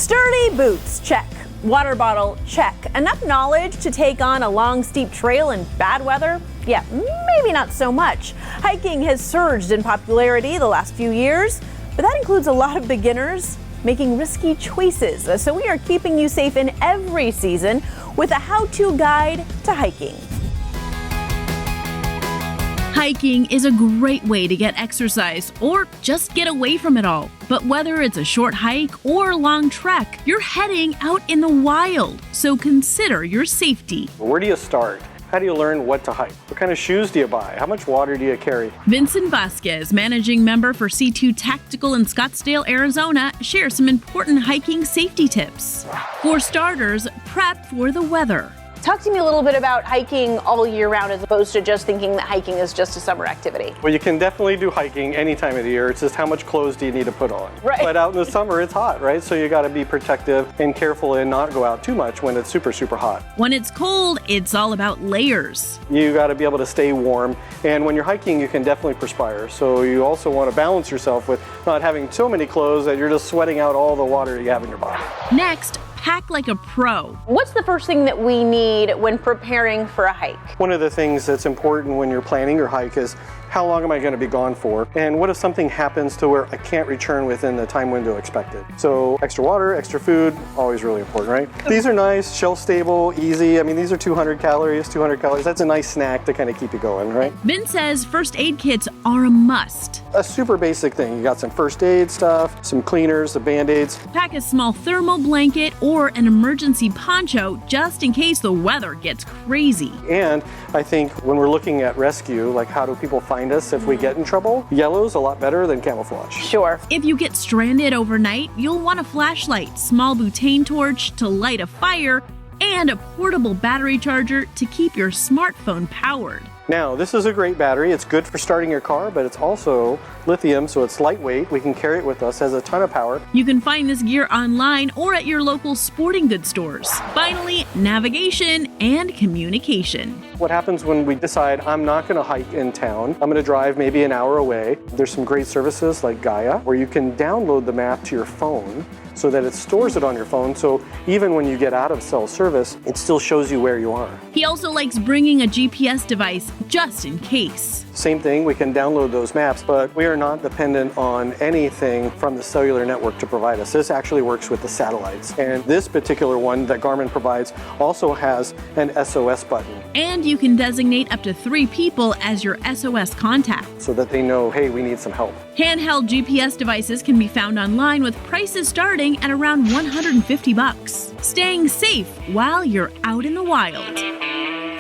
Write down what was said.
Sturdy boots, check. Water bottle, check. Enough knowledge to take on a long, steep trail in bad weather? Yeah, maybe not so much. Hiking has surged in popularity the last few years, but that includes a lot of beginners making risky choices. So we are keeping you safe in every season with a how-to guide to hiking. Hiking is a great way to get exercise or just get away from it all. But whether it's a short hike or a long trek, you're heading out in the wild. So consider your safety. Where do you start? How do you learn what to hike? What kind of shoes do you buy? How much water do you carry? Vincent Vasquez, managing member for C2 Tactical in Scottsdale, Arizona, shares some important hiking safety tips. For starters, prep for the weather. Talk to me a little bit about hiking all year round as opposed to just thinking that hiking is just a summer activity. Well, you can definitely do hiking any time of the year. It's just how much clothes do you need to put on? Right. But out in the summer, it's hot, right? So you got to be protective and careful and not go out too much when it's super, super hot. When it's cold, it's all about layers. You got to be able to stay warm. And when you're hiking, you can definitely perspire. So you also want to balance yourself with not having so many clothes that you're just sweating out all the water you have in your body. Next, pack like a pro. What's the first thing that we need when preparing for a hike? One of the things that's important when you're planning your hike is how long am I going to be gone for? And what if something happens to where I can't return within the time window expected? So extra water, extra food, always really important, right? These are nice, shelf stable, easy. I mean, these are 200 calories. That's a nice snack to kind of keep you going, right? Vin says first aid kits are a must. A super basic thing. You got some first aid stuff, some cleaners, the Band-Aids. Pack a small thermal blanket or an emergency poncho just in case the weather gets crazy. And I think when we're looking at rescue, like how do people find us if we get in trouble? Yellow's a lot better than camouflage. Sure. If you get stranded overnight, you'll want a flashlight, small butane torch to light a fire, and a portable battery charger to keep your smartphone powered. Now, this is a great battery. It's good for starting your car, but it's also lithium, so it's lightweight. We can carry it with us, has a ton of power. You can find this gear online or at your local sporting goods stores. Finally, navigation and communication. What happens when we decide I'm not going to hike in town, I'm going to drive maybe an hour away? There's some great services like Gaia, where you can download the map to your phone so that it stores it on your phone, so even when you get out of cell service, it still shows you where you are. He also likes bringing a GPS device just in case. Same thing, we can download those maps, but we are not dependent on anything from the cellular network to provide us. This actually works with the satellites. And this particular one that Garmin provides also has an SOS button. And you can designate up to 3 people as your SOS contact, so that they know, hey, we need some help. Handheld GPS devices can be found online with prices starting at around $150. Staying safe while you're out in the wild.